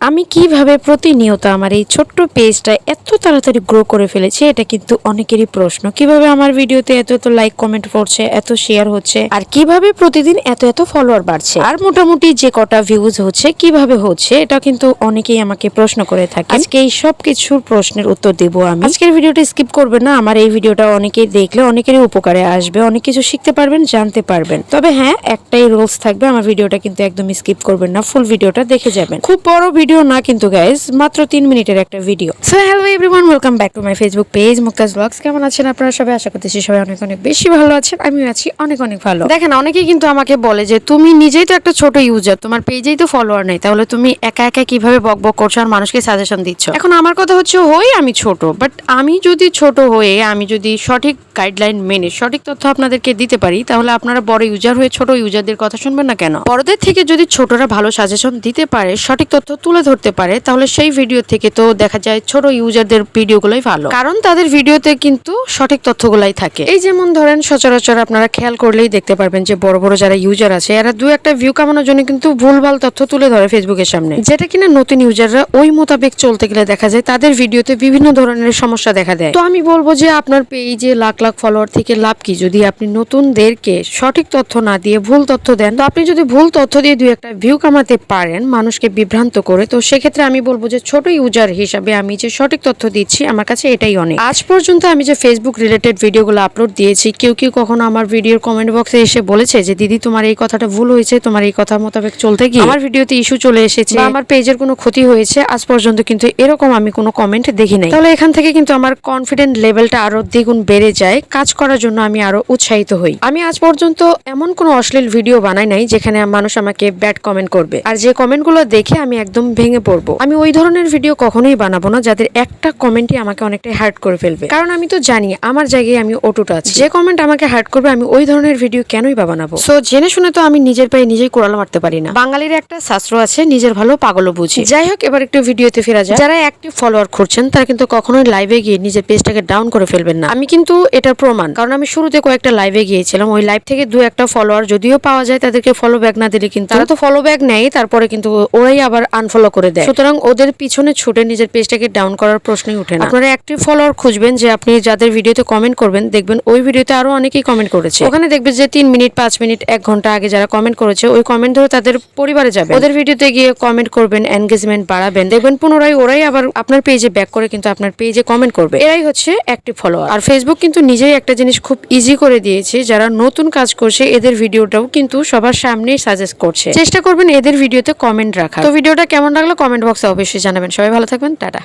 আমি কিভাবে প্রতিনিয়ত আমার এই ছোট্ট পেজটা এত তাড়াতাড়ি গ্রো করে ফেলেছি, এটা কিন্তু অনেকেরই প্রশ্ন। কিভাবে আমার ভিডিওতে এত এত লাইক কমেন্ট পড়ছে, এত শেয়ার হচ্ছে, আর কিভাবে প্রতিদিন এত এত ফলোয়ার বাড়ছে, আর মোটামুটি যে কটা ভিউজ হচ্ছে কিভাবে হচ্ছে, এটা কিন্তু অনেকেই আমাকে প্রশ্ন করে থাকে। আজকে এই সব কিছুর প্রশ্নের উত্তর দেব আমি। আজকের ভিডিওটা স্কিপ করবেন না। আমার এই ভিডিওটা অনেকেই দেখলে অনেকেরই উপকারে আসবে, অনেক কিছু শিখতে পারবেন, জানতে পারবেন। তবে হ্যাঁ, একটাই রুলস থাকবে, আমার ভিডিওটা কিন্তু একদম স্কিপ করবেন না, ফুল ভিডিওটা দেখে যাবেন। খুব বড় ভিডিও না কিন্তু গাইজ, মাত্র 3 মিনিটের একটা video. So hello everyone, welcome back to my Facebook page Muktaj blogs. কেমন আছেন আপনারা সবাই? আশা করতেছি সবাই অনেক অনেক বেশি ভালো আছেন। আমিও আছি অনেক অনেক ভালো। দেখেন, অনেকেই কিন্তু আমাকে বলে যে তুমি নিজেই তো একটা ছোট ইউজার, তোমার পেজেই তো ফলোয়ার নেই, তাহলে তুমি একা একা কিভাবে বকবক করছো আর মানুষকে সাজেশন দিচ্ছ? এখন আমার কথা হচ্ছে, হই আমি ছোট, বাট আমি যদি ছোট হয়ে আমি যদি সঠিক গাইডলাইন মেনে সঠিক তথ্য আপনাদেরকে দিতে পারি, তাহলে আপনারা বড় ইউজার হয়ে ছোট ইউজারদের কথা শুনবেন না কেন? বড়দের থেকে যদি ছোটরা ভালো সাজেশন দিতে পারে, সঠিক তথ্য তুলে ধরতে পারে, তাহলে সেই ভিডিও থেকে তো দেখা যায় ছোট ইউজারদের ভিডিওগুলোই ভালো, কারণ তাদের ভিডিওতে কিন্তু সঠিক তথ্যগুলাই থাকে। এই যেমন ধরেন, সচরাচর আপনারা খেয়াল করলেই দেখতে পারবেন যে বড় বড় যারা ইউজার আছে, এরা দু একটা ভিউ কামানোর জন্য কিন্তু ভুলভাল তথ্য তুলে ধরে ফেসবুকের সামনে, যেটা কিনা নতুন ইউজাররা ওই মোতাবেক চলতে গেলে দেখা যায় তাদের ভিডিওতে বিভিন্ন ধরনের সমস্যা দেখা দেয়। তো আমি বলবো যে আপনার পেজে লাখ লাখ ফলোয়ার থেকে লাভ কি, যদি আপনি নতুনদেরকে সঠিক তথ্য না দিয়ে ভুল তথ্য দেন। তো আপনি যদি ভুল তথ্য দিয়ে দুই একটা ভিউ কামাতে পারেন মানুষকে বিভ্রান্ত করে, তো সেক্ষেত্রে আমি বলবো যে ছোট ইউজার হিসাবে আমি যে সঠিক তথ্য দিচ্ছি, আমার কাছে এটাই অনেক। আজ পর্যন্ত আমি যে ফেসবুক রিলেটেড ভিডিওগুলো আপলোড দিয়েছি, কেউ কেউ কখনো আমার ভিডিওর কমেন্ট বক্সে এসে বলেছে যে দিদি তোমার এই কথাটা ভুল হয়েছে, তোমার এই কথা মোতাবেক চলতে গিয়ে আমার ভিডিওতে ইস্যু চলে এসেছে, আমার পেজের কোনো ক্ষতি হয়েছে? আজ পর্যন্ত কিন্তু এরকম আমি কোনো কমেন্ট দেখি নাই। তাহলে এখান থেকে কিন্তু আমার কনফিডেন্ট লেভেলটা আরো দ্বিগুণ বেড়ে যায়, কাজ করার জন্য আমি আরো উৎসাহিত হই। আমি আজ পর্যন্ত এমন কোনো অশ্লীল ভিডিও বানাই নাই যেখানে মানুষ আমাকে ব্যাড কমেন্ট করবে, আর যে কমেন্টগুলো দেখে আমি একদম ভেঙে পড়বো। আমি ওই ধরনের ভিডিও কখনোই বানাবো না যাদের একটা কমেন্টই আমাকে অনেকটাই হার্ট করে ফেলবে, কারণ আমি তো জানি আমার জায়গায় আমি অটুট আছি। যে কমেন্ট আমাকে হার্ট করবে আমি ওই ধরনের ভিডিও কেনই বা বানাবো? সো জেনে শুনে তো আমি নিজের পায়ে নিজেই কোড়াল মারতে পারি না। বাঙালির একটা শাস্ত্র আছে, নিজের ভালো পাগলও বুঝি। যাই হোক, এবার একটু ভিডিওতে ফেরা যায়। যারা অ্যাক্টিভ ফলোয়ার করছেন তারা কিন্তু কখনোই লাইভে গিয়ে নিজের পেজটাকে ডাউন করে ফেলবেন না। আমি কিন্তু এটার প্রমাণ, কারণ আমি শুরুতে কয়েকটা লাইভে গিয়েছিলাম, ওই লাইভ থেকে দু একটা ফলোয়ার যদিও পাওয়া যায়, তাদেরকে ফলো ব্যাক না দিলে কিন্তু তারা তো ফলো ব্যাক নেয়, তারপরে কিন্তু ওরাই আবার আনফলো করে দেয়। সুতরাং ওদের পিছনে ছুটে নিজের পেজটাকে ডাউন করার প্রশ্নই উঠে না। আপনারা অ্যাক্টিভ ফলোয়ার খুঁজবেন, যে আপনি যাদের ভিডিওতে কমেন্ট করবেন, দেখবেন ওই ভিডিওতে আরো অনেকেই কমেন্ট করেছে। ওখানে দেখবেন যে 3 মিনিট 5 মিনিট 1 ঘন্টা আগে যারা কমেন্ট করেছে, ওই কমেন্ট ধরে তাদের পরিবারে যাবেন, ওদের ভিডিওতে গিয়ে কমেন্ট করবেন, এনগেজমেন্ট বাড়াবেন, দেখবেন পুনরায় ওরাই আবার আপনার পেজে ব্যাক করে কিন্তু আপনার পেজে কমেন্ট করবে। এরাই হচ্ছে অ্যাক্টিভ ফলোয়ার। আর ফেসবুক কিন্তু নিজেই একটা জিনিস খুব ইজি করে দিয়েছে, যারা নতুন কাজ করছে এদের ভিডিওটাও কিন্তু সবার সামনেই সাজেস্ট করছে। চেষ্টা করবেন এদের ভিডিওতে কমেন্ট রাখা। তো ভিডিওটা কেমন লাগলো কমেন্ট বক্সে অবশ্যই জানাবেন। সবাই ভালো থাকবেন, টাটা।